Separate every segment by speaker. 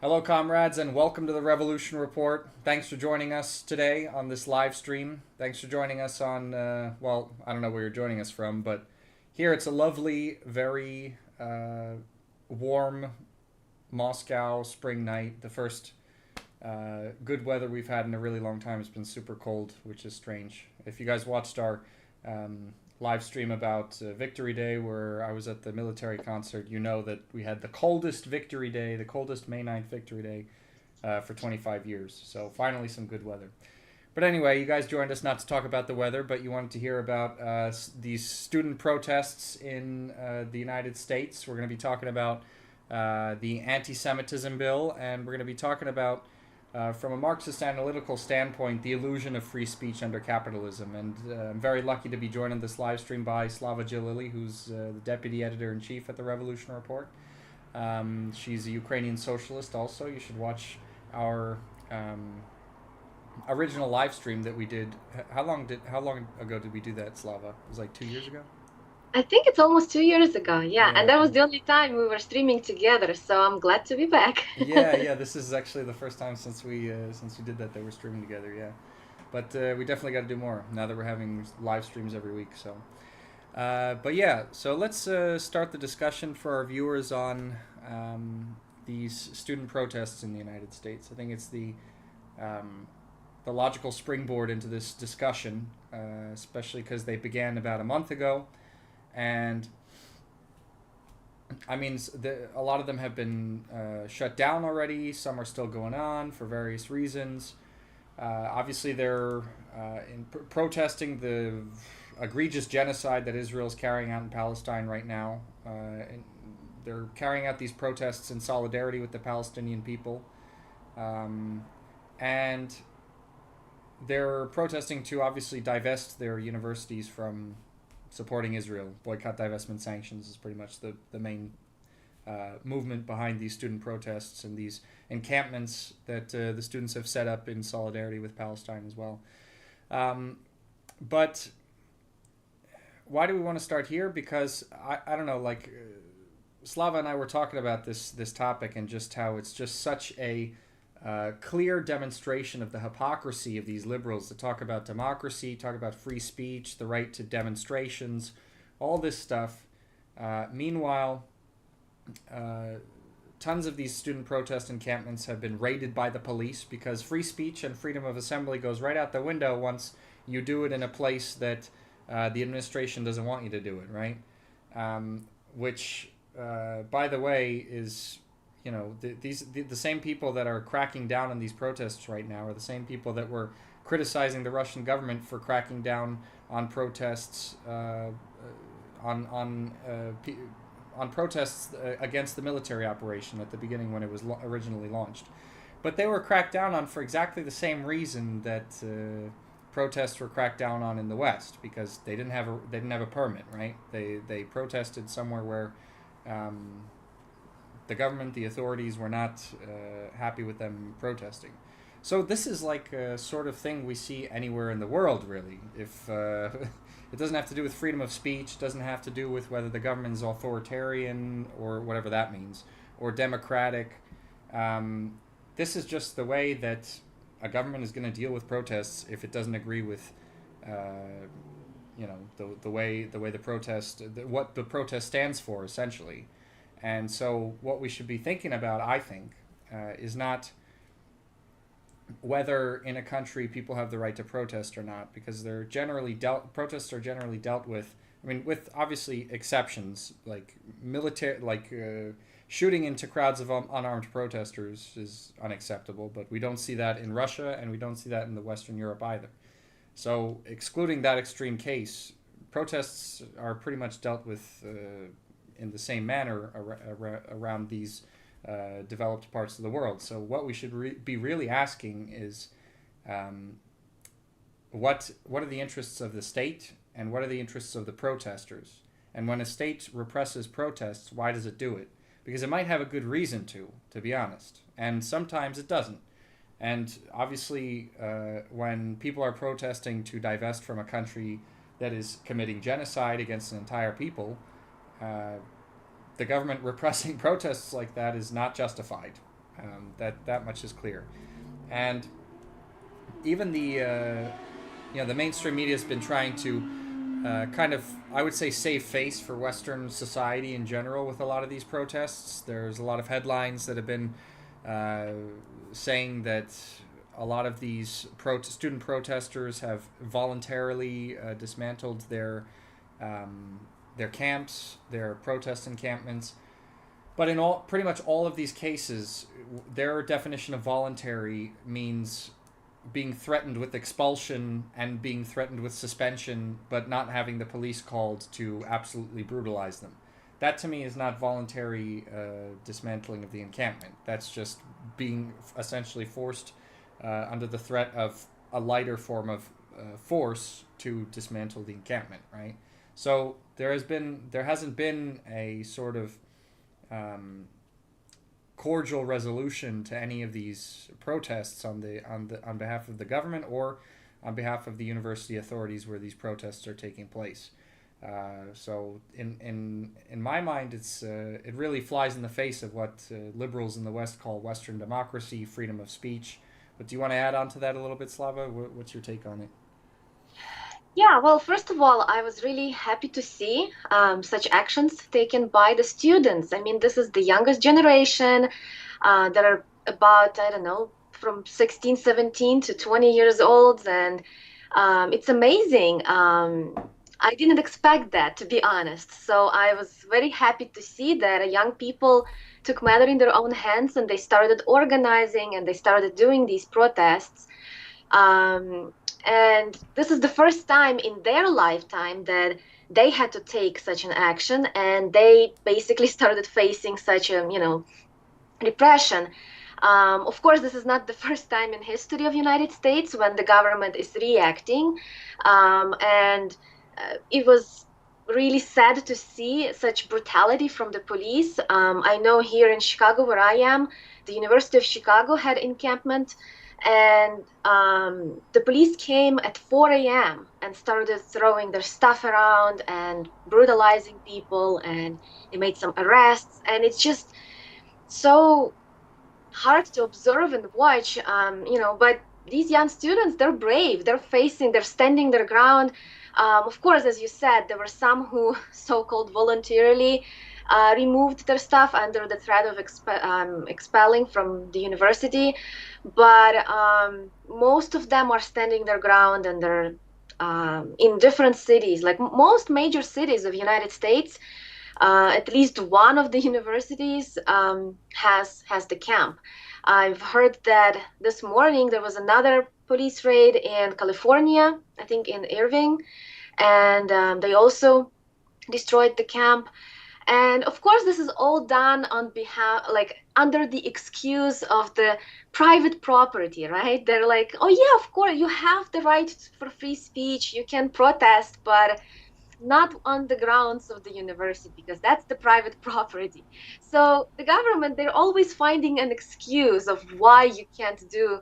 Speaker 1: Hello, comrades, and welcome to the Revolution Report. Thanks for joining us today on this live stream. Thanks for joining us on, well, I don't know where you're joining us from, but here it's a lovely, very warm Moscow spring night. The first good weather we've had in a really long time. It's been super cold, which is strange. If you guys watched our live stream about Victory Day, where I was at the military concert, you know that we had the coldest Victory Day, the coldest May 9th Victory Day for 25 years. So finally some good weather. But anyway, you guys joined us not to talk about the weather, but you wanted to hear about these student protests in the United States. We're going to be talking about the Anti-Semitism bill, and we're going to be talking about from a Marxist analytical standpoint, the illusion of free speech under capitalism. And I'm very lucky to be joined in this live stream by Slava Jalili, who's the deputy editor-in-chief at The Revolution Report. She's a Ukrainian socialist also. You should watch our original live stream that we did. How long ago did we do that, Slava? It was like 2 years ago?
Speaker 2: I think it's almost 2 years ago. Yeah,
Speaker 1: Yeah,
Speaker 2: and that was the only time we were streaming together, so I'm glad to be back.
Speaker 1: yeah. This is actually the first time since we did that we're streaming together. Yeah, but we definitely got to do more now that we're having live streams every week. So, but yeah, so let's start the discussion for our viewers on these student protests in the United States. I think it's the logical springboard into this discussion, especially because they began about a month ago, and I mean, a lot of them have been shut down already. Some are still going on for various reasons. Obviously, they're protesting the egregious genocide that Israel is carrying out in Palestine right now. And they're carrying out these protests in solidarity with the Palestinian people. And they're protesting to obviously divest their universities from supporting Israel. Boycott, divestment, sanctions is pretty much the main movement behind these student protests and these encampments that the students have set up in solidarity with Palestine as well. But why do we want to start here? Because I don't know, like Slava and I were talking about this topic and just how it's just such a clear demonstration of the hypocrisy of these liberals that talk about democracy, talk about free speech, the right to demonstrations, all this stuff. Meanwhile, tons of these student protest encampments have been raided by the police because free speech and freedom of assembly goes right out the window once you do it in a place that the administration doesn't want you to do it, right? Which, by the way, is the same people that are cracking down on these protests right now are the same people that were criticizing the Russian government for cracking down on protests on protests against the military operation at the beginning when it was originally launched. But they were cracked down on for exactly the same reason that protests were cracked down on in the West, because they didn't have a permit, right? They protested somewhere where the government, the authorities were not happy with them protesting. So this is like a sort of thing we see anywhere in the world, really. If it doesn't have to do with freedom of speech, doesn't have to do with whether the government is authoritarian or whatever that means, or democratic. This is just the way that a government is going to deal with protests if it doesn't agree with, the way the protest, what the protest stands for, essentially. And so what we should be thinking about, I think, is not whether in a country people have the right to protest or not, because protests are generally dealt with. I mean, with obviously exceptions like shooting into crowds of unarmed protesters is unacceptable, but we don't see that in Russia and we don't see that in the Western Europe either. So excluding that extreme case, protests are pretty much dealt with in the same manner around these developed parts of the world. So what we should be really asking is, what are the interests of the state and what are the interests of the protesters? And when a state represses protests, why does it do it? Because it might have a good reason to be honest, and sometimes it doesn't. And obviously, when people are protesting to divest from a country that is committing genocide against an entire people, the government repressing protests like that is not justified. That much is clear. And even the mainstream media has been trying to kind of, I would say, save face for Western society in general with a lot of these protests. There's a lot of headlines that have been uh, saying that a lot of these student protesters have voluntarily dismantled their camps, their protest encampments. But in pretty much all of these cases, their definition of voluntary means being threatened with expulsion and being threatened with suspension, but not having the police called to absolutely brutalize them. That to me is not voluntary dismantling of the encampment. That's just being essentially forced under the threat of a lighter form of force to dismantle the encampment, right? So there hasn't been a sort of um, cordial resolution to any of these protests on behalf of the government or on behalf of the university authorities where these protests are taking place. So in my mind, it really flies in the face of what liberals in the West call Western democracy, freedom of speech. But do you want to add on to that a little bit, Slava? What's your take on it?
Speaker 2: Yeah, well, first of all, I was really happy to see such actions taken by the students. I mean, this is the youngest generation that are about, I don't know, from 16, 17 to 20 years old. And it's amazing. I didn't expect that, to be honest. So I was very happy to see that young people took matter in their own hands and they started organizing and they started doing these protests. Um, and this is the first time in their lifetime that they had to take such an action, and they basically started facing such a, repression. Of course, this is not the first time in history of United States when the government is reacting, and it was really sad to see such brutality from the police. I know here in Chicago, where I am, the University of Chicago had encampment, and the police came at 4 a.m. and started throwing their stuff around and brutalizing people, and they made some arrests, and it's just so hard to observe and watch, but these young students, they're brave, they're standing their ground. Of course, as you said, there were some who so-called voluntarily removed their stuff under the threat of expelling from the university, but most of them are standing their ground, and they're in different cities, like most major cities of United States. At least one of the universities has the camp. I've heard that this morning there was another police raid in California, I think in Irving, and they also destroyed the camp. And of course, this is all done on behalf, like under the excuse of the private property, right? They're like, oh yeah, of course, you have the right for free speech, you can protest, but not on the grounds of the university, because that's the private property. So the government, they're always finding an excuse of why you can't do,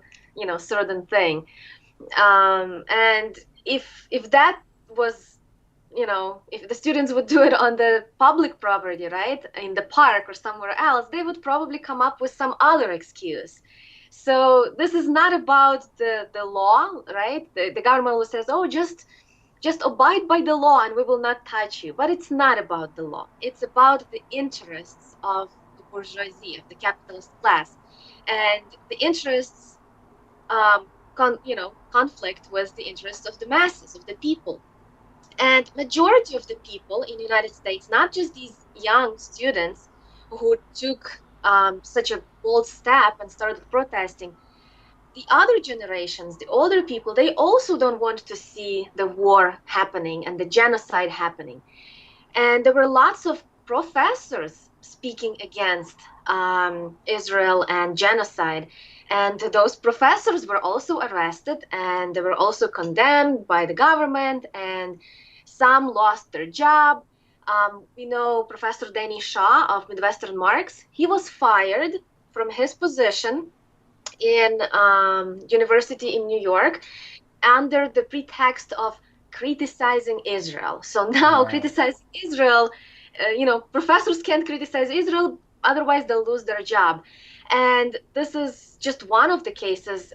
Speaker 2: certain thing. And if that was, if the students would do it on the public property, right, in the park or somewhere else, they would probably come up with some other excuse. So this is not about the law, right? The government will says, oh, just abide by the law and we will not touch you. But it's not about the law. It's about the interests of the bourgeoisie, of the capitalist class. And the interests, conflict with the interests of the masses, of the people. And majority of the people in the United States, not just these young students who took such a bold step and started protesting, the other generations, the older people, they also don't want to see the war happening and the genocide happening. And there were lots of professors speaking against Israel and genocide. And those professors were also arrested, and they were also condemned by the government, and some lost their job. We know Professor Danny Shaw of Midwestern Marx. He was fired from his position in university in New York under the pretext of criticizing Israel. So now
Speaker 1: Wow.
Speaker 2: criticizing Israel, professors can't criticize Israel, otherwise they'll lose their job. And this is just one of the cases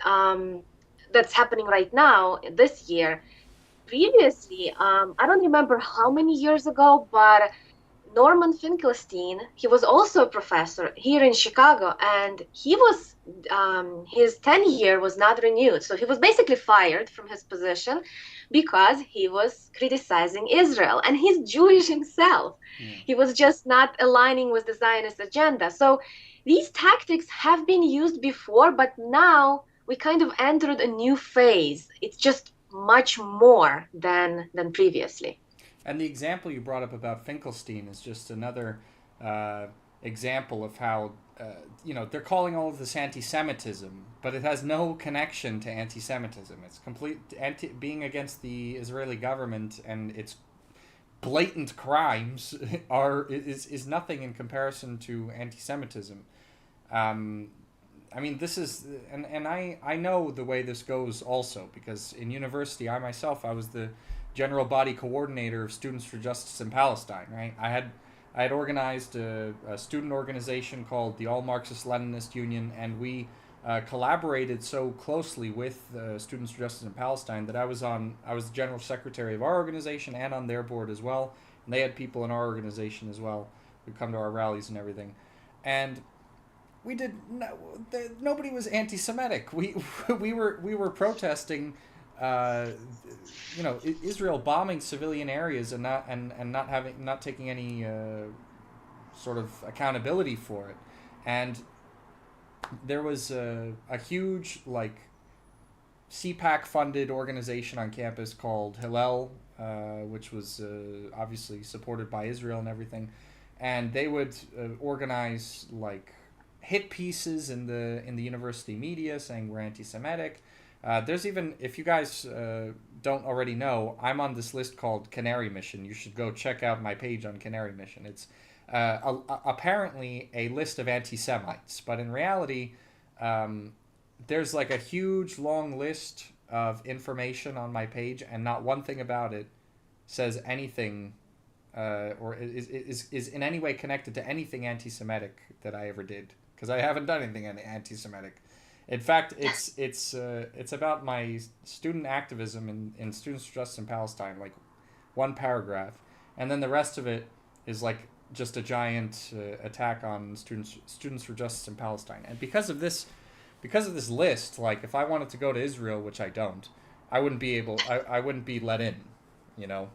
Speaker 2: that's happening right now this year. Previously, I don't remember how many years ago, but Norman Finkelstein, he was also a professor here in Chicago, and his tenure was not renewed. So he was basically fired from his position because he was criticizing Israel, and he's Jewish himself.
Speaker 1: Hmm.
Speaker 2: He was just not aligning with the Zionist agenda. So these tactics have been used before, but now we kind of entered a new phase. It's just much more than previously.
Speaker 1: And the example you brought up about Finkelstein is just another uh, example of how they're calling all of this anti-Semitism, but it has no connection to anti-Semitism. It's being against the Israeli government and its blatant crimes is nothing in comparison to anti-Semitism. Um, I mean, this is, and I know the way this goes also, because in university, I was the general body coordinator of Students for Justice in Palestine, right? I had organized a student organization called the All Marxist Leninist Union, and we collaborated so closely with Students for Justice in Palestine that I was the general secretary of our organization and on their board as well, and they had people in our organization as well who come to our rallies and everything, and we did no, nobody was anti-Semitic. We were protesting, uh, Israel bombing civilian areas and not taking any sort of accountability for it, and there was a huge like CPAC funded organization on campus called Hillel, which was obviously supported by Israel and everything, and they would organize like hit pieces in the university media saying we're anti-Semitic. There's even, if you guys don't already know, I'm on this list called Canary Mission. You should go check out my page on Canary Mission. It's apparently a list of anti-Semites, but in reality, um, there's like a huge long list of information on my page, and not one thing about it says anything or is in any way connected to anything anti-Semitic that I ever did, because I haven't done anything anti-Semitic. In fact, it's about my student activism in Students for Justice in Palestine, like one paragraph, and then the rest of it is like just a giant attack on students for justice in Palestine. And because of this list, like if I wanted to go to Israel, which I don't, I wouldn't be let in, you know.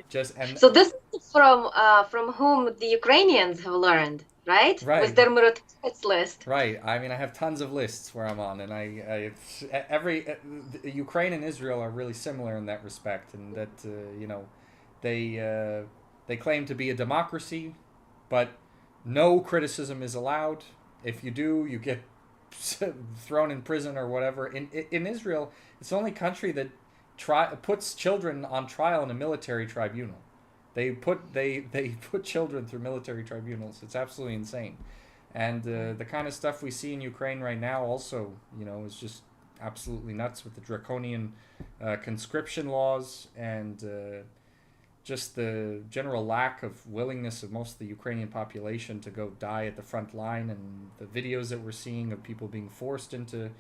Speaker 1: Just and
Speaker 2: So this is from whom the Ukrainians have learned, right? With
Speaker 1: right.
Speaker 2: their Muratovets list.
Speaker 1: Right. I mean, I have tons of lists where I'm on, and every Ukraine and Israel are really similar in that respect, and that they they claim to be a democracy, but no criticism is allowed. If you do, you get thrown in prison or whatever. In Israel, it's the only country that puts children on trial in a military tribunal. They put children through military tribunals. It's absolutely insane. And the kind of stuff we see in Ukraine right now also, is just absolutely nuts with the draconian conscription laws and just the general lack of willingness of most of the Ukrainian population to go die at the front line, and the videos that we're seeing of people being forced into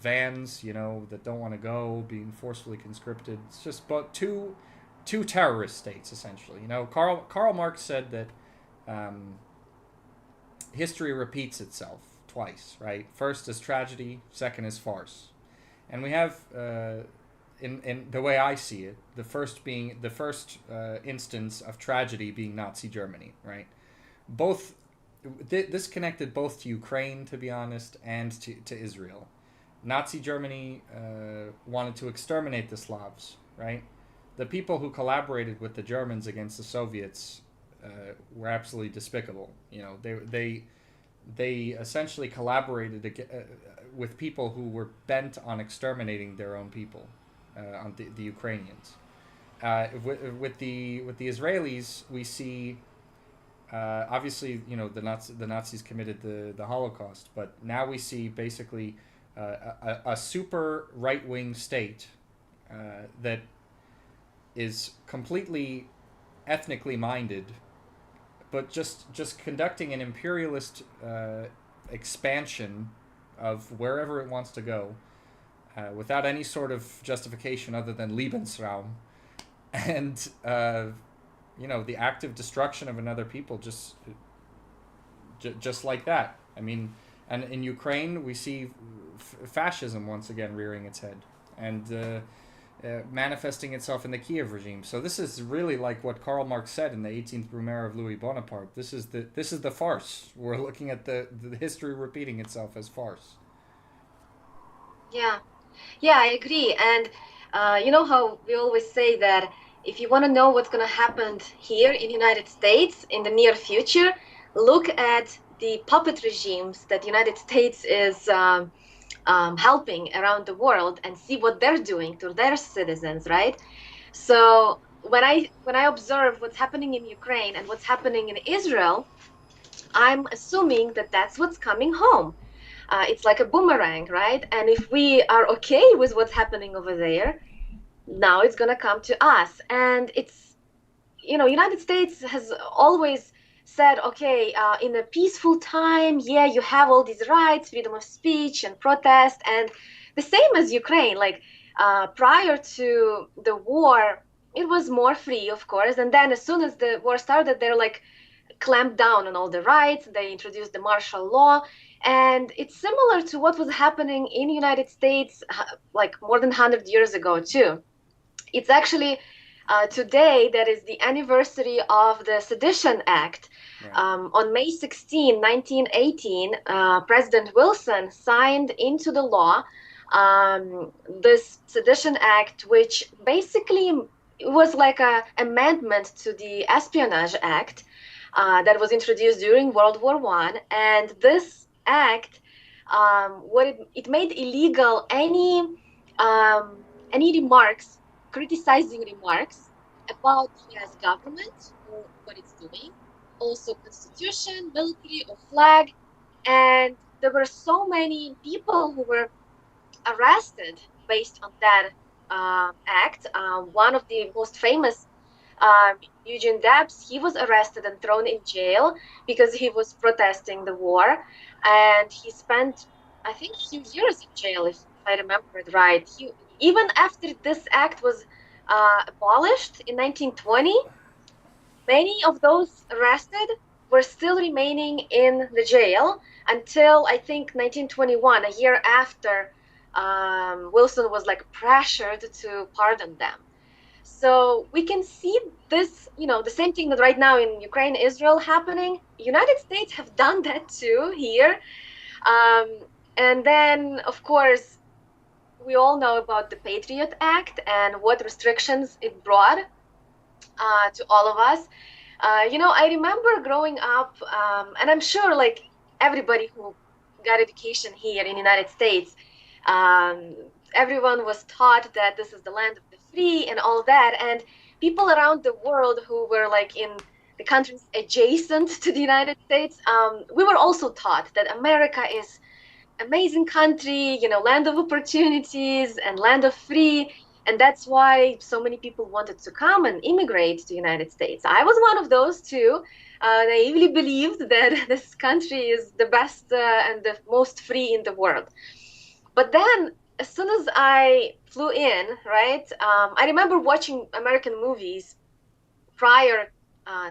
Speaker 1: vans, that don't want to go, being forcefully conscripted. It's just but two terrorist states essentially. Karl Marx said that history repeats itself twice, right? First is tragedy, second is farce, and we have in the way I see it, the first instance of tragedy being Nazi Germany, right? Both this connected both to Ukraine, to be honest, and to Israel. Nazi Germany wanted to exterminate the Slavs, right? The people who collaborated with the Germans against the Soviets were absolutely despicable. They essentially collaborated with people who were bent on exterminating their own people, on the Ukrainians. With the Israelis, we see obviously the Nazis committed the Holocaust, but now we see basically a super right wing state that is completely ethnically minded, but just conducting an imperialist expansion of wherever it wants to go, without any sort of justification other than Lebensraum, and the active destruction of another people, just like that. I mean, and in Ukraine we see fascism once again rearing its head, and manifesting itself in the Kiev regime. So this is really like what Karl Marx said in the 18th Brumaire of Louis Bonaparte. This is the farce. We're looking at the history repeating itself as farce.
Speaker 2: Yeah, yeah, I agree. And you know how we always say that if you want to know what's going to happen here in the United States in the near future, look at the puppet regimes that the United States is helping around the world and see what they're doing to their citizens, right? So when I observe what's happening in Ukraine and what's happening in Israel, I'm assuming that that's what's coming home. It's like a boomerang, right? And if we are okay with what's happening over there, now it's gonna come to us. And it's, United States has always said, okay, in a peaceful time, yeah, you have all these rights, freedom of speech and protest, and the same as Ukraine. Like prior to the war, it was more free, of course. And then as soon as the war started, they're like clamped down on all the rights. They introduced the martial law, and it's similar to what was happening in the United States like more than 100 years ago too. It's actually today that is the anniversary of the Sedition Act.
Speaker 1: Right.
Speaker 2: On May 16, 1918, President Wilson signed into the law this Sedition Act, which basically was like an amendment to the Espionage Act that was introduced during World War I. And this act, it made illegal any remarks, criticizing remarks about U.S. government or what it's doing, also constitution, military, or flag. And there were so many people who were arrested based on that act. One of the most famous, Eugene Debs, he was arrested and thrown in jail because he was protesting the war, and he spent, I think, a few years in jail, if I remember it right. Even after this act was abolished in 1920, many of those arrested were still remaining in the jail until I think 1921, a year after Wilson was like pressured to pardon them. So we can see this, the same thing that right now in Ukraine, Israel happening. United States have done that too here. And then, of course, we all know about the Patriot Act and what restrictions it brought to all of us. I remember growing up, and I'm sure like everybody who got education here in the United States, everyone was taught that this is the land of the free and all that. And people around the world who were like in the countries adjacent to the United States, we were also taught that America is amazing country, land of opportunities and land of free. And that's why so many people wanted to come and immigrate to the United States. I was one of those too. Naively believed that this country is the best and the most free in the world. But then, as soon as I flew in, right, I remember watching American movies prior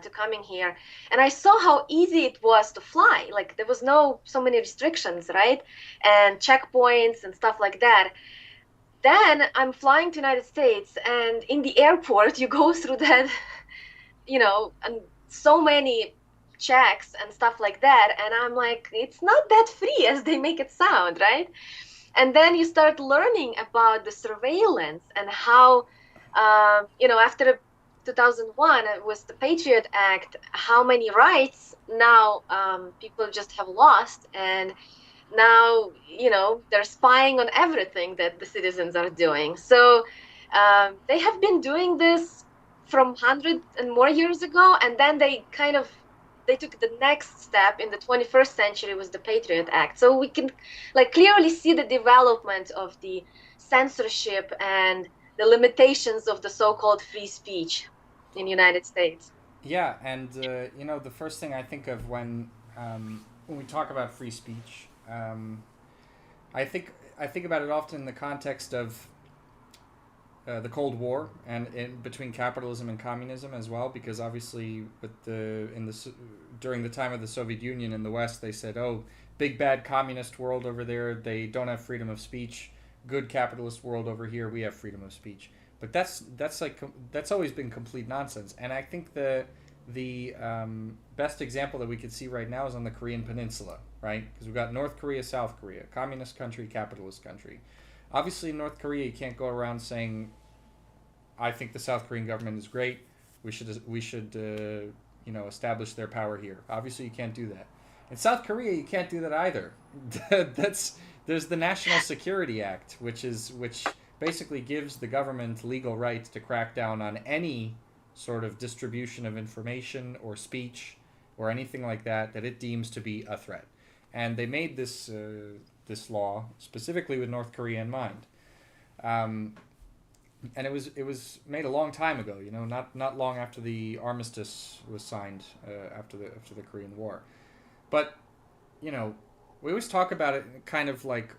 Speaker 2: to coming here, and I saw how easy it was to fly. Like there was so many restrictions, right, and checkpoints and stuff like that. Then I'm flying to United States, and in the airport you go through that, and so many checks and stuff like that, and I'm like, it's not that free as they make it sound, right? And then you start learning about the surveillance and how, after 2001 with the Patriot Act, how many rights now people just have lost. And now, they're spying on everything that the citizens are doing. So they have been doing this from 100 and more years ago. And then they took the next step in the 21st century with the Patriot Act. So we can clearly see the development of the censorship and the limitations of the so-called free speech in the United States.
Speaker 1: Yeah, and the first thing I think of when we talk about free speech, I think about it often in the context of the Cold War and in between capitalism and communism as well, because obviously during the time of the Soviet Union in the West, they said, "Oh, big bad communist world over there, they don't have freedom of speech. Good capitalist world over here, we have freedom of speech." But that's always been complete nonsense. And I think the best example that we could see right now is on the Korean Peninsula, right? Because we've got North Korea, South Korea, communist country, capitalist country. Obviously, in North Korea, you can't go around saying, "I think the South Korean government is great. We should establish their power here." Obviously, you can't do that. In South Korea, you can't do that either. That's There's the National Security Act, which basically gives the government legal rights to crack down on any sort of distribution of information or speech or anything like that that it deems to be a threat. And they made this law specifically with North Korea in mind. Um, and it was made a long time ago. Not long after the armistice was signed after the Korean War. But you know, we always talk about it kind of like,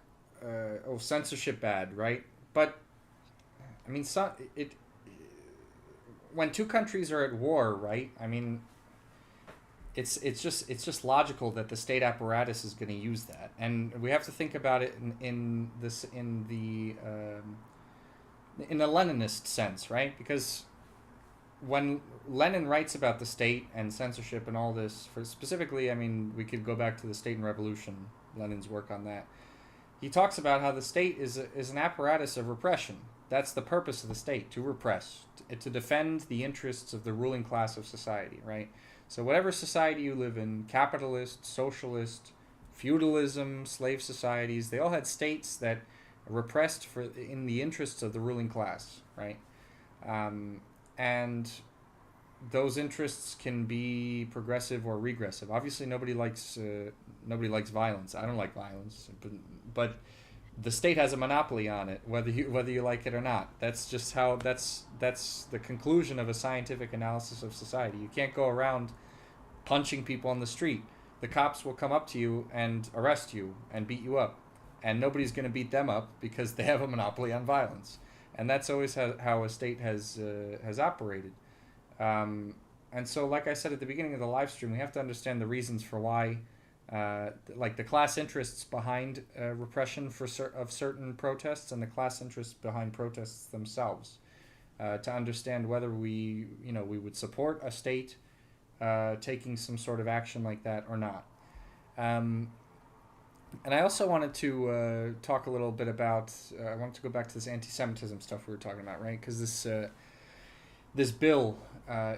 Speaker 1: censorship bad, right? But I mean, it when two countries are at war, right? I mean, it's just logical that the state apparatus is going to use that, and we have to think about it in the Leninist sense, right? Because when Lenin writes about the state and censorship and all this, for specifically, I mean, we could go back to the State and Revolution, Lenin's work on that. He talks about how the state is an apparatus of repression. That's the purpose of the state, to repress, to defend the interests of the ruling class of society, right? So whatever society you live in, capitalist, socialist, feudalism, slave societies, they all had states that repressed in the interests of the ruling class, right? Um, and those interests can be progressive or regressive. Obviously, nobody likes violence. I don't like violence, but the state has a monopoly on it, whether you like it or not. That's just how that's the conclusion of a scientific analysis of society. You can't go around punching people on the street. The cops will come up to you and arrest you and beat you up, and nobody's going to beat them up because they have a monopoly on violence. And that's always how a state has operated. Um, and so, like I said at the beginning of the live stream, we have to understand the reasons for why, like the class interests behind repression of certain protests and the class interests behind protests themselves, to understand whether we would support a state taking some sort of action like that or not. Um, and I also wanted to talk a little bit about. I wanted to go back to this anti-Semitism stuff we were talking about, right? Because this bill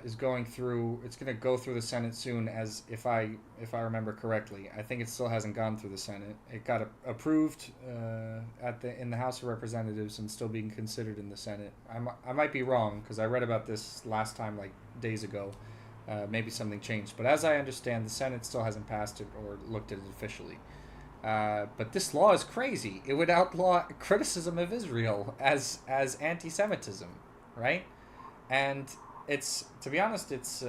Speaker 1: is going through. It's going to go through the Senate soon, as if I remember correctly. I think it still hasn't gone through the Senate. It got approved in the House of Representatives and still being considered in the Senate. I might be wrong because I read about this last time like days ago. Maybe something changed, but as I understand, the Senate still hasn't passed it or looked at it officially. But this law is crazy. It would outlaw criticism of Israel as anti-Semitism, right? And to be honest, it's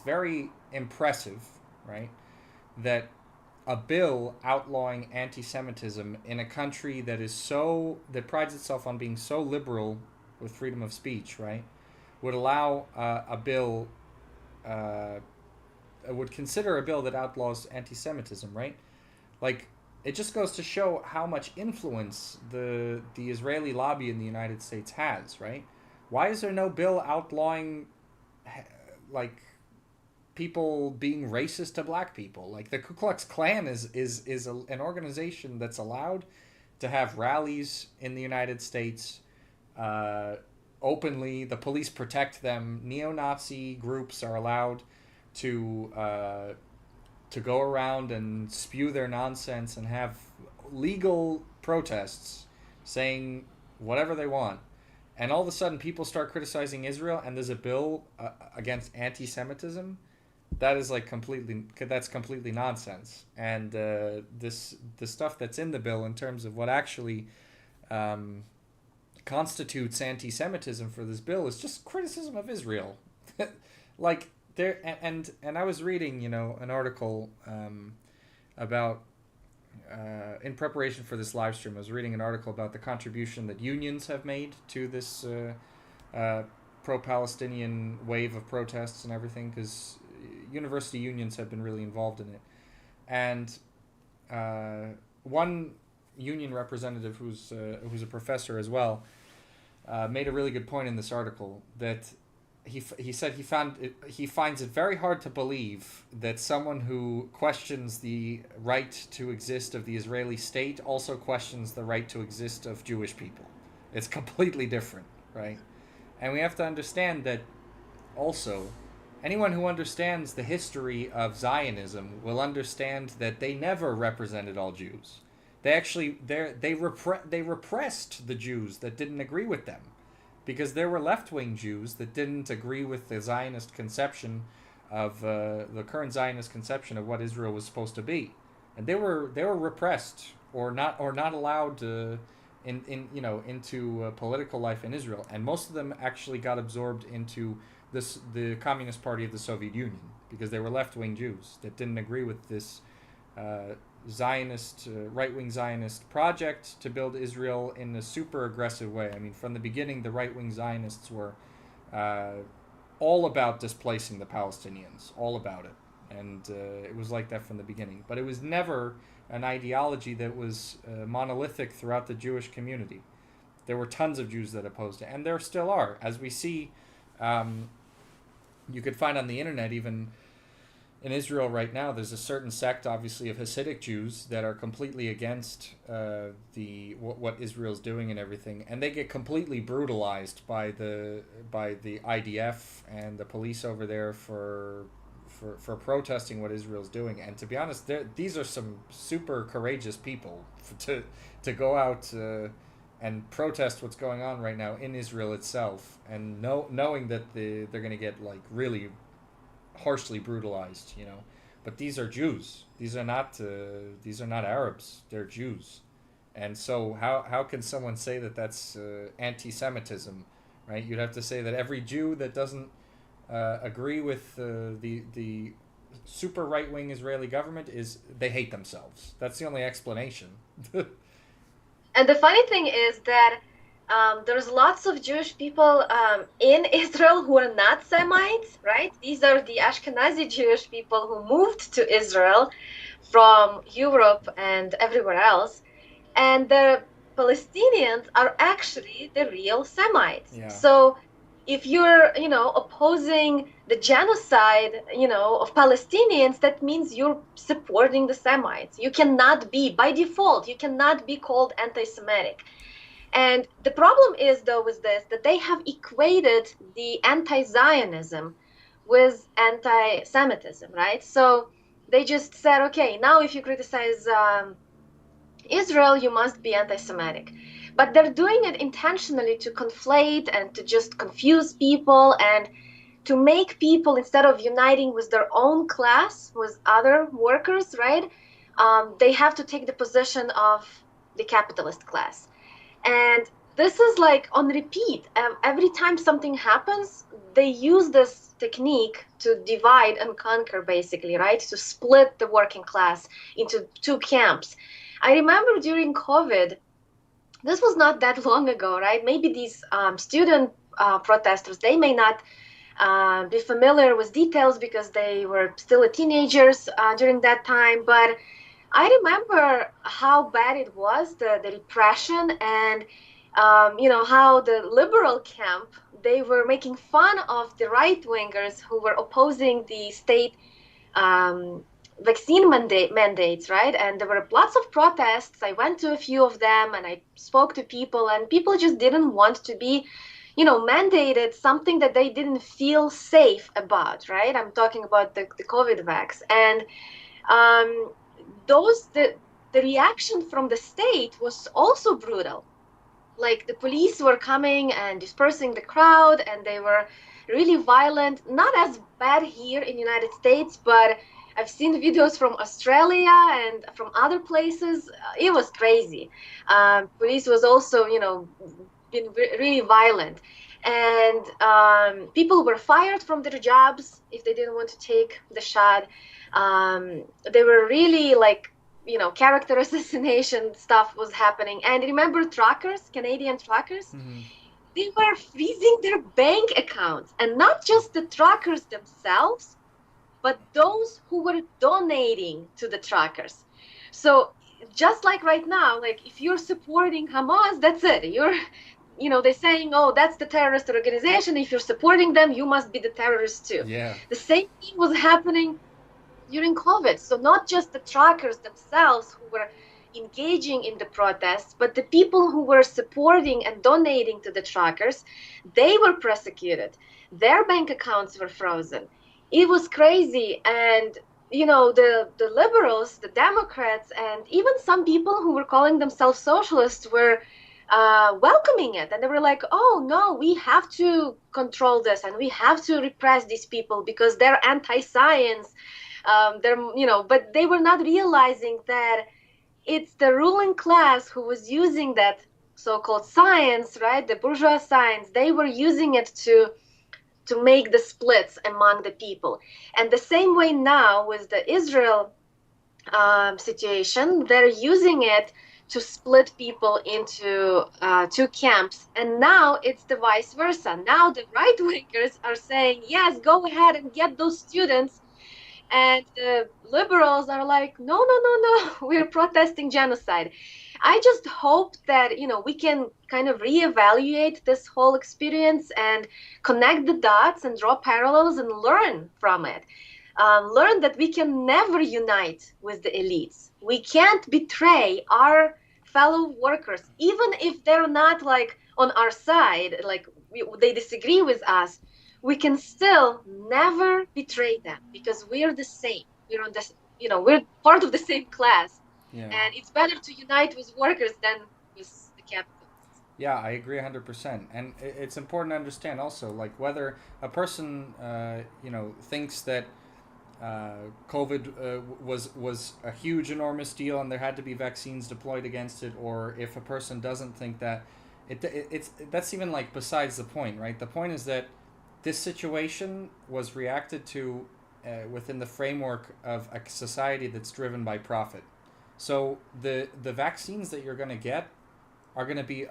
Speaker 1: very impressive, right? That a bill outlawing anti-Semitism in a country that prides itself on being so liberal with freedom of speech, right, would allow a bill. Would consider a bill that outlaws anti-Semitism, right? Like, it just goes to show how much influence the Israeli lobby in the United States has, right? Why is there no bill outlawing, like, people being racist to black people? Like, the Ku Klux Klan an organization that's allowed to have rallies in the United States uh, openly. The police protect them. Neo-Nazi groups are allowed to go around and spew their nonsense and have legal protests saying whatever they want. And all of a sudden, people start criticizing Israel, and there's a bill against anti-Semitism. That's completely nonsense. And the stuff that's in the bill in terms of what actually constitutes anti-Semitism for this bill is just criticism of Israel. like there and I was reading, an article about in preparation for this live stream. I was reading an article about the contribution that unions have made to this pro-Palestinian wave of protests and everything, because university unions have been really involved in it. And one union representative who's a professor as well made a really good point in this article that he said he finds it very hard to believe that someone who questions the right to exist of the Israeli state also questions the right to exist of Jewish people. It's completely different, right? And we have to understand that also anyone who understands the history of Zionism will understand that they never represented all Jews. They actually they repressed the Jews that didn't agree with them, because there were left-wing Jews that didn't agree with the Zionist conception of the current Zionist conception of what Israel was supposed to be, and they were repressed or not allowed to into political life in Israel, and most of them actually got absorbed into the Communist Party of the Soviet Union, because they were left-wing Jews that didn't agree with this Zionist, right-wing Zionist project to build Israel in a super aggressive way. I mean, from the beginning, the right-wing Zionists were all about displacing the Palestinians, all about it. And it was like that from the beginning. But it was never an ideology that was monolithic throughout the Jewish community. There were tons of Jews that opposed it, and there still are. As we see, you could find on the internet, even in Israel right now, there's a certain sect, obviously, of Hasidic Jews that are completely against what Israel's doing and everything, and they get completely brutalized by the IDF and the police over there for protesting what Israel's doing. And to be honest, these are some super courageous people to go out and protest what's going on right now in Israel itself, and knowing that they're going to get like really harshly brutalized, But these are Jews. These are not Arabs. They're Jews. And so how can someone say that that's anti-Semitism, right? You'd have to say that every Jew that doesn't agree with the super right-wing Israeli government they hate themselves. That's the only explanation.
Speaker 2: And the funny thing is that there's lots of Jewish people in Israel who are not Semites, right? These are the Ashkenazi Jewish people who moved to Israel from Europe and everywhere else. And the Palestinians are actually the real Semites.
Speaker 1: Yeah.
Speaker 2: So if you're, opposing the genocide, of Palestinians, that means you're supporting the Semites. You cannot be, by default, you cannot be called anti-Semitic. And the problem is, though, with this, that they have equated the anti-Zionism with anti-Semitism, right? So they just said, okay, now if you criticize Israel, you must be anti-Semitic. But they're doing it intentionally to conflate and to just confuse people and to make people, instead of uniting with their own class, with other workers, right? They have to take the position of the capitalist class. And this is like on repeat. Every time something happens, they use this technique to divide and conquer, basically, right? To split the working class into two camps. I remember during COVID, this was not that long ago, right? Maybe these student protesters, they may not be familiar with details because they were still teenagers during that time, but I remember how bad it was, the repression, and how the liberal camp, they were making fun of the right-wingers who were opposing the state vaccine mandates, right? And there were lots of protests. I went to a few of them and I spoke to people, and people just didn't want to be mandated something that they didn't feel safe about, right? I'm talking about the COVID vax. And the reaction from the state was also brutal. Like the police were coming and dispersing the crowd, and they were really violent. Not as bad here in the United States, but I've seen videos from Australia and from other places. It was crazy. Police was also, been really violent. And people were fired from their jobs if they didn't want to take the shot. They were really like, character assassination stuff was happening. And remember truckers, Canadian truckers?
Speaker 1: Mm-hmm.
Speaker 2: They were freezing their bank accounts, and not just the truckers themselves, but those who were donating to the truckers. So just like right now, like if you're supporting Hamas, that's it. They're saying, oh, that's the terrorist organization. If you're supporting them, you must be the terrorist too.
Speaker 1: Yeah.
Speaker 2: The same thing was happening during COVID. So not just the truckers themselves who were engaging in the protests, but the people who were supporting and donating to the truckers, they were prosecuted. Their bank accounts were frozen. It was crazy. And the liberals, the Democrats, and even some people who were calling themselves socialists were welcoming it. And they were like, oh no, we have to control this and we have to repress these people because they're anti-science. But they were not realizing that it's the ruling class who was using that so-called science, right? The bourgeois science. They were using it to make the splits among the people. And the same way now with the Israel situation, they're using it to split people into two camps. And now it's the vice versa. Now the right wingers are saying, yes, go ahead and get those students, and the liberals are like, no, no, no, no, we're protesting genocide. I just hope that, we can kind of reevaluate this whole experience and connect the dots and draw parallels and learn from it. Learn that we can never unite with the elites. We can't betray our fellow workers, even if they're not like on our side, like they disagree with us. We can still never betray them because we're the same. We're on this, we're part of the same class,
Speaker 1: Yeah.
Speaker 2: and it's better to unite with workers than with the capitalists.
Speaker 1: Yeah, I agree 100%. And it's important to understand also, like, whether a person, thinks that COVID was a huge, enormous deal and there had to be vaccines deployed against it, or if a person doesn't think that, it's that's even like besides the point, right? The point is that this situation was reacted to within the framework of a society that's driven by profit. So the vaccines that you're going to get are going to be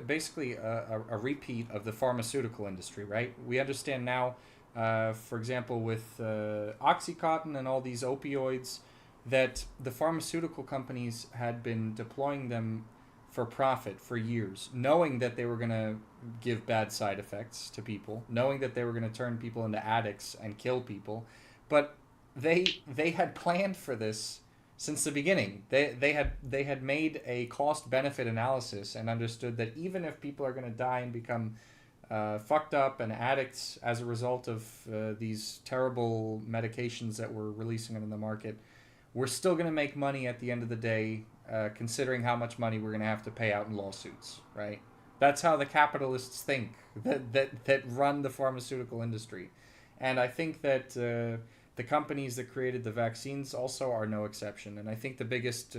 Speaker 1: basically a repeat of the pharmaceutical industry, right? We understand now, for example, with Oxycontin and all these opioids, that the pharmaceutical companies had been deploying them for profit for years, knowing that they were going to give bad side effects to people, knowing that they were going to turn people into addicts and kill people, but they had planned for this since the beginning. They had made a cost benefit analysis and understood that even if people are going to die and become fucked up and addicts as a result of these terrible medications that we're releasing into the market, we're still going to make money at the end of the day, considering how much money we're going to have to pay out in lawsuits, right? That's how the capitalists think that run the pharmaceutical industry. And I think that the companies that created the vaccines also are no exception. And I think the biggest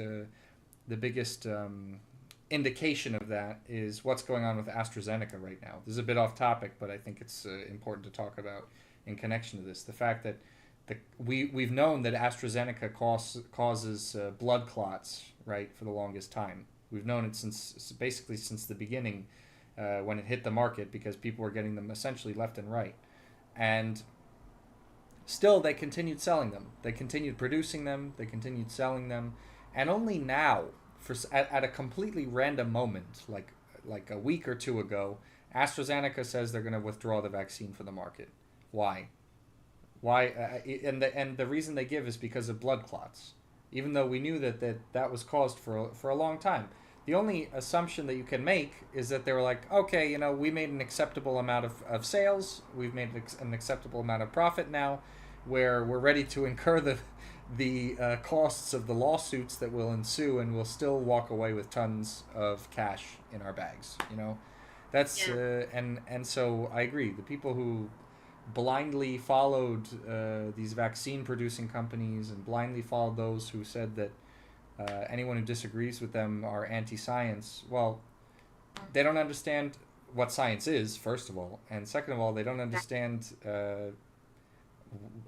Speaker 1: indication of that is what's going on with AstraZeneca right now. This is a bit off topic, but I think it's important to talk about in connection to this. The fact that we've known that AstraZeneca causes blood clots, right, for the longest time. We've known it basically since the beginning, when it hit the market, because people were getting them essentially left and right. And still, they continued selling them. They continued producing them. They continued selling them. And only now, at a completely random moment, like a week or two ago, AstraZeneca says they're going to withdraw the vaccine from the market. Why? Why? And the reason they give is because of blood clots, even though we knew that was caused for a long time. The only assumption that you can make is that they were like, okay, we made an acceptable amount of sales, we've made an acceptable amount of profit now, where we're ready to incur the costs of the lawsuits that will ensue, and we'll still walk away with tons of cash in our bags. That's and so I agree. The people who blindly followed these vaccine producing companies and blindly followed those who said that anyone who disagrees with them are anti-science, well, they don't understand what science is, first of all, and second of all, they don't understand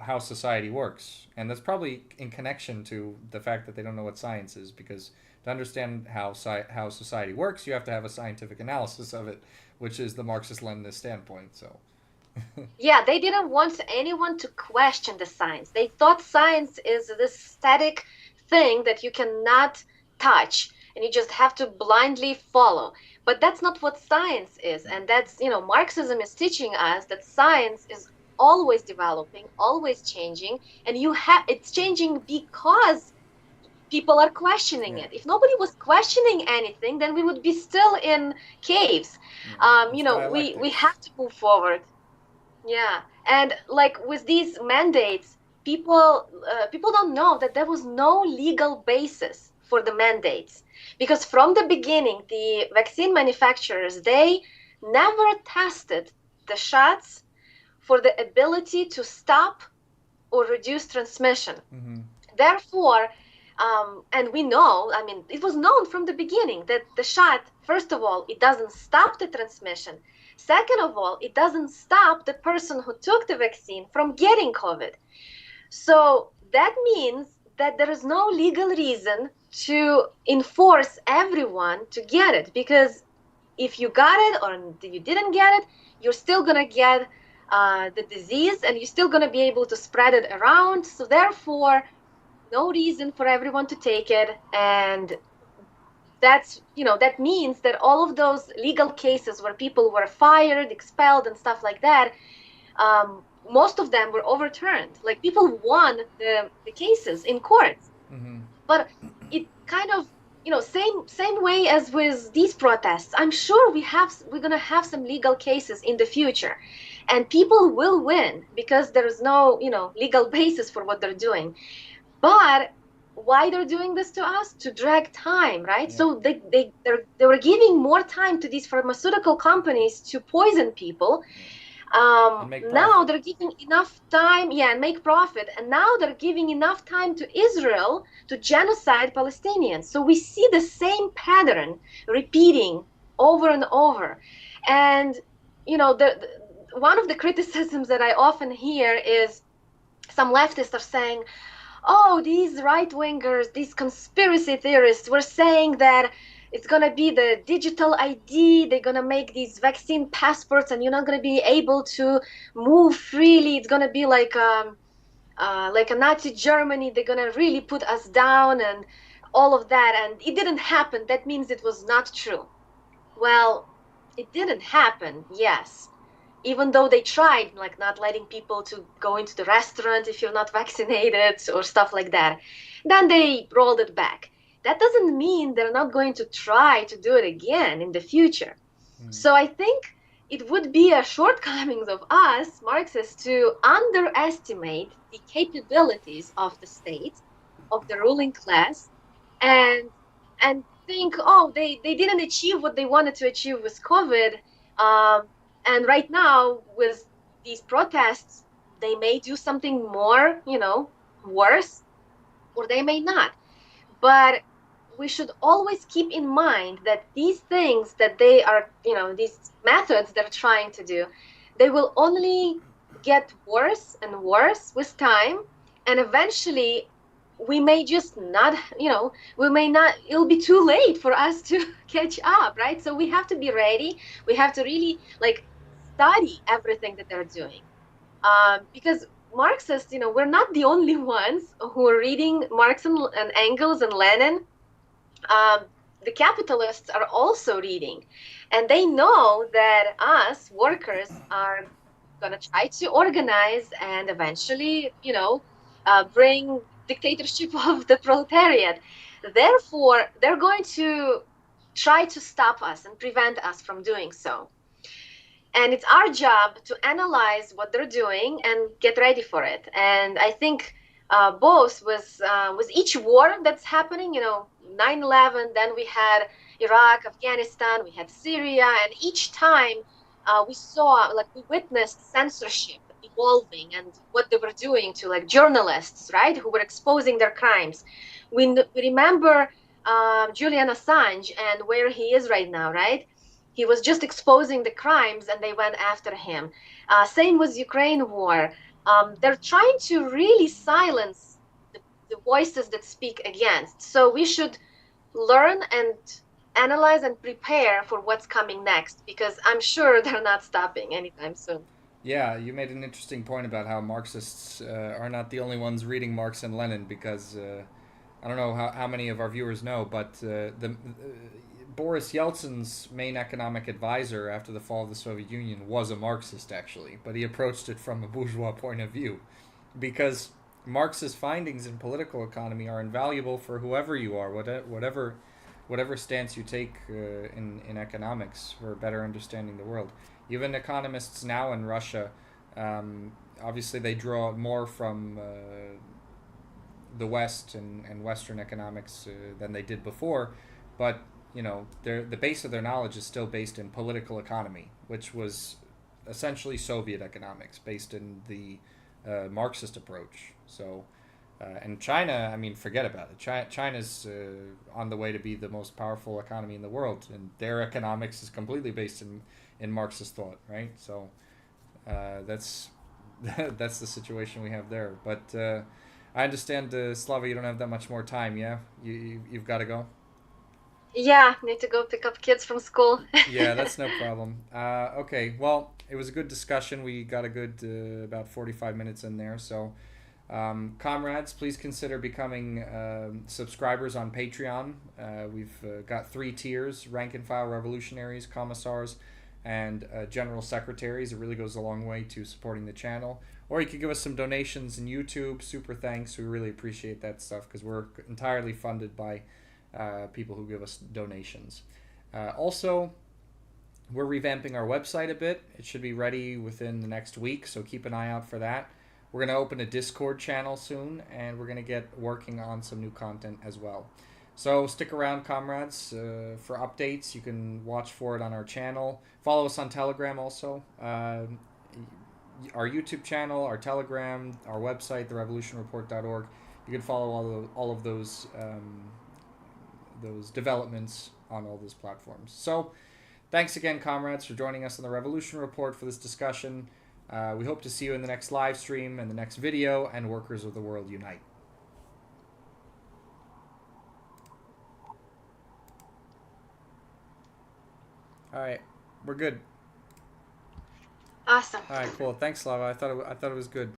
Speaker 1: how society works, and that's probably in connection to the fact that they don't know what science is, because to understand how society works, you have to have a scientific analysis of it, which is the Marxist-Leninist standpoint. So,
Speaker 2: Yeah, they didn't want anyone to question the science. They thought science is this static thing that you cannot touch and you just have to blindly follow. But that's not what science is. And that's, Marxism is teaching us that science is always developing, always changing, and it's changing because people are questioning
Speaker 1: yeah,
Speaker 2: it. If nobody was questioning anything, then we would be still in caves.
Speaker 1: yeah,
Speaker 2: You
Speaker 1: it's
Speaker 2: know, we
Speaker 1: dialectics.
Speaker 2: have to move forward. Yeah, and like with these mandates, people don't know that there was no legal basis for the mandates because from the beginning, the vaccine manufacturers they never tested the shots for the ability to stop or reduce transmission.
Speaker 1: Mm-hmm.
Speaker 2: Therefore, and we know, I mean, it was known from the beginning that the shot, first of all, it doesn't stop the transmission. Second of all, it doesn't stop the person who took the vaccine from getting COVID. So that means that there is no legal reason to enforce everyone to get it because if you got it or you didn't get it, you're still going to get the disease and you're still going to be able to spread it around. So therefore, no reason for everyone to take it, and that means that all of those legal cases where people were fired, expelled, and stuff like that, most of them were overturned. Like people won the cases in courts,
Speaker 1: Mm-hmm.
Speaker 2: but it kind of same way as with these protests. I'm sure we're gonna have some legal cases in the future, and people will win because there is no legal basis for what they're doing. But why they're doing this to us? To drag time, right?
Speaker 1: Yeah,
Speaker 2: So they were giving more time to these pharmaceutical companies to poison people.
Speaker 1: yeah, and make
Speaker 2: Now
Speaker 1: profit.
Speaker 2: they're giving enough time, yeah, and make profit. And now they're giving enough time to Israel to genocide Palestinians. So we see the same pattern repeating over and over. And one of the criticisms that I often hear is some leftists are saying, oh, these right wingers, these conspiracy theorists were saying that it's going to be the digital ID. They're going to make these vaccine passports and you're not going to be able to move freely. It's going to be like a Nazi Germany. They're going to really put us down and all of that. And it didn't happen. That means it was not true. Well, it didn't happen, yes, even though they tried like not letting people to go into the restaurant if you're not vaccinated or stuff like that. Then they rolled it back. That doesn't mean they're not going to try to do it again in the future.
Speaker 1: Mm.
Speaker 2: So I think it would be a shortcomings of us Marxists to underestimate the capabilities of the state, of the ruling class, and think, oh, they didn't achieve what they wanted to achieve with COVID. And right now, with these protests, they may do something more, worse, or they may not. But we should always keep in mind that these things that they are, these methods they're trying to do, they will only get worse and worse with time. And eventually, we may just not, we may not, it'll be too late for us to catch up, right? So we have to be ready. We have to really like study everything that they're doing. Because Marxists, we're not the only ones who are reading Marx and Engels and Lenin. um, the capitalists are also reading, and they know that us workers are going to try to organize and eventually, bring dictatorship of the proletariat. Therefore, they're going to try to stop us and prevent us from doing so. And it's our job to analyze what they're doing and get ready for it. And I think both with each war that's happening, 9/11, then we had Iraq, Afghanistan, we had Syria, and each time we witnessed censorship evolving and what they were doing to like journalists, right, who were exposing their crimes. We remember Julian Assange and where he is right now, right? He was just exposing the crimes, and they went after him. Same with Ukraine war. They're trying to really silence the voices that speak against. So we should learn and analyze and prepare for what's coming next, because I'm sure they're not stopping anytime soon.
Speaker 1: Yeah, you made an interesting point about how Marxists are not the only ones reading Marx and Lenin because I don't know how many of our viewers know, but the Boris Yeltsin's main economic advisor after the fall of the Soviet Union was a Marxist, actually, but he approached it from a bourgeois point of view because Marx's findings in political economy are invaluable for whoever you are, whatever stance you take in economics for better understanding the world. Even economists now in Russia, obviously they draw more from the West and Western economics than they did before, but the base of their knowledge is still based in political economy, which was essentially Soviet economics, based in the Marxist approach. So, and China, I mean, forget about it. China's on the way to be the most powerful economy in the world, and their economics is completely based in Marxist thought, right? So that's that's the situation we have there. But I understand, Slava, you don't have that much more time. Yeah, you've got to go.
Speaker 2: Yeah, need to go pick up kids from school.
Speaker 1: Yeah, that's no problem. Okay, well, it was a good discussion. We got a good about 45 minutes in there. So, comrades, please consider becoming subscribers on Patreon. We've got 3 tiers: rank and file revolutionaries, commissars, and general secretaries. It really goes a long way to supporting the channel. Or you could give us some donations in YouTube. Super thanks. We really appreciate that stuff because we're entirely funded by people who give us donations. Also, we're revamping our website a bit. It should be ready within the next week, so keep an eye out for that. We're going to open a Discord channel soon, and we're going to get working on some new content as well. So stick around, comrades, for updates. You can watch for it on our channel. Follow us on Telegram also. Our YouTube channel, our Telegram, our website, TheRevolutionReport.org. You can follow all of those developments on all those platforms. So, thanks again, comrades, for joining us on the Revolution Report for this discussion. We hope to see you in the next live stream and the next video, and workers of the world unite. All right, we're good.
Speaker 2: Awesome.
Speaker 1: All right, cool. Thanks, Slava. I thought it was good.